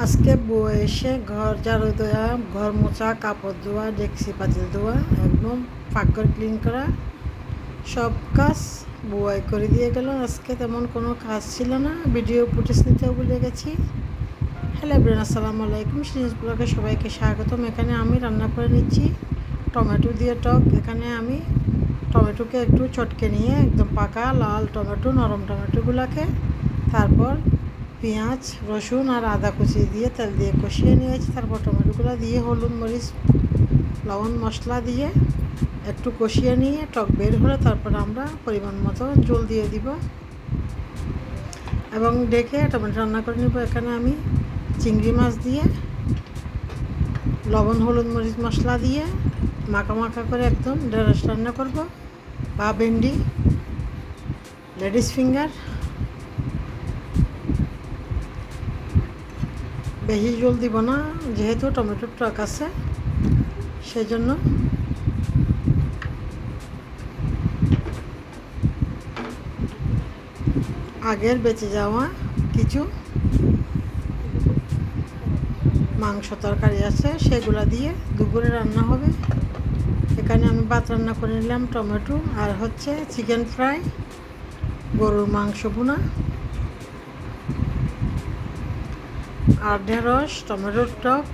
আজকে বউ এসে ঘর ঝাড়ু দেওয়া, ঘর মোছা, কাপড় ধোয়া, ডেকচি পাতিল ধোয়া, একদম পাকঘর ক্লিন করা সব কাজ বুয়াই করে দিয়ে গেল। আজকে তেমন কোনো কাজ ছিল না, ভিডিও ফুটেজ নিতেও ভুলে গেছি। হ্যালো এভরিওয়ান, আসসালামু আলাইকুম। সিরিজ ব্লগে সবাইকে স্বাগতম। এখানে আমি রান্না করে নিচ্ছি টমেটো দিয়ে টক। এখানে আমি টমেটোকে একটু চটকে নিয়ে একদম পাকা লাল টমেটো, নরম টমেটোগুলোকে তারপর পেঁয়াজ, রসুন আর আদা কুচি দিয়ে তেল দিয়ে কষিয়ে নিয়েছি। তারপর টমেটোগুলো দিয়ে হলুদ, মরিচ, লবণ, মশলা দিয়ে একটু কষিয়ে নিয়ে টক বের হলে তারপর আমরা পরিমাণ মতো জল দিয়ে দিব এবং ডেকে টমেটো রান্না করে নেব। এখানে আমি চিংড়ি মাছ দিয়ে লবণ, হলুদ, মরিচ, মশলা দিয়ে মাখা মাখা করে একদম ঢেঁড়স রান্না করব, বা ভেন্ডি, লেডিস ফিঙ্গার। বেশি জল দিব না, যেহেতু টমেটোর টক আছে সেই জন্য। আগের বেঁচে যাওয়া কিছু মাংস তরকারি আছে, সেগুলো দিয়ে দুপুরে রান্না হবে। এখানে আমি ভাত রান্না করে নিলাম, টমেটো আর হচ্ছে চিকেন ফ্রাই, গরুর মাংস ভুনা আর ঢেঁড়স, টমেটোর টক,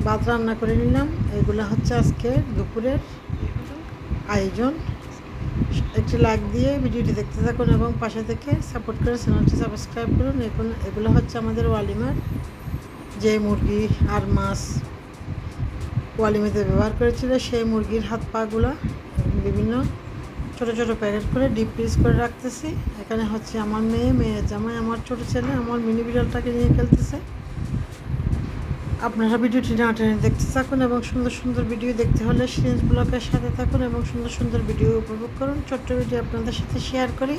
ভাত রান্না করে নিলাম। এগুলো হচ্ছে আজকে দুপুরের আয়োজন। একটি লাইক দিয়ে ভিডিওটি দেখতে থাকুন এবং পাশে থেকে সাপোর্ট করে চ্যানেলটি সাবস্ক্রাইব করুন। এগুলো হচ্ছে আমাদের ওয়ালিমার যে মুরগি আর মাছ ওয়ালিমাতে ব্যবহার করেছিল, সেই মুরগির হাত পাগুলো বিভিন্ন ছোটো ছোটো প্যাকেট করে ডিপ ফ্রিজ করে রাখতেছি। এখানে হচ্ছে আমার মেয়ে জামাই, আমার ছোটো ছেলে আমার মিনি বিড়ালটাকে নিয়ে খেলতেছে। আপনারা ভিডিওটি না টেনে দেখতে থাকুন এবং সুন্দর সুন্দর ভিডিও দেখতে হলে সিরিজ ব্লগের সাথে থাকুন এবং সুন্দর সুন্দর ভিডিও উপভোগ করুন। ছোট্ট ভিডিও আপনাদের সাথে শেয়ার করি।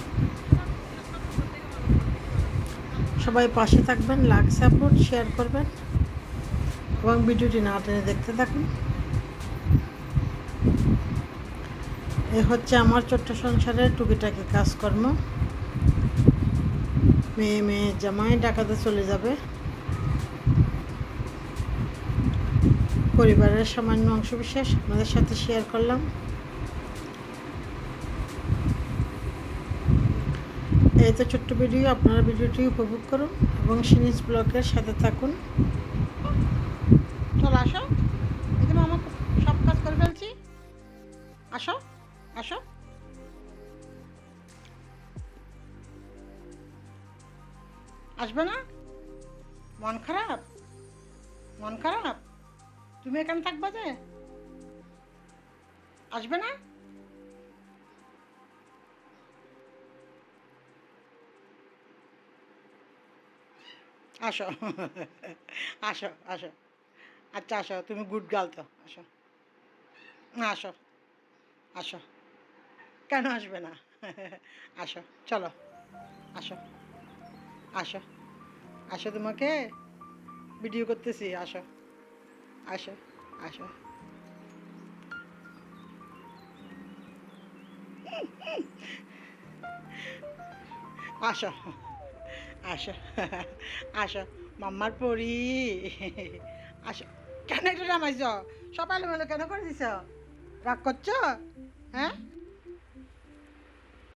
সবাই পাশে থাকবেন, লাইক, সাপোর্ট, শেয়ার করবেন এবং ভিডিওটি না টেনে দেখতে থাকুন। এ হচ্ছে আমার ছোট্ট সংসারের টুকিটাকি কাজকর্ম। মেয়ে জামাই ডাকাতে চলে যাবে। পরিবারের সামান্য অংশবিশেষ আপনাদের সাথে শেয়ার করলাম। এই তো ছোট্ট ভিডিও, আপনারা ভিডিওটি উপভোগ করুন এবং সিরিজ ব্লগের সাথে থাকুন। চল আসো, এখানে আমার সব কাজ করে ফেলছি। আসো আসো। আসবে না? মন খারাপ? মন খারাপ? তুমি এখানে থাকবা যে? আসবে না? আসো আসো আসো। আচ্ছা আসো, তুমি গুড গার্ল তো, আসো। আসো আসো। কেন আসবে না? আসো, চলো, আসো আসো আসো, তোমাকে ভিডিও করতেছি, আসো আসো আসো। আসো আসো আসো, মাম্মার পরি। আসো। কেন এটা নামাইছ? সব এলোমেলো কেন করে দিছ? রাগ করছো? হ্যাঁ,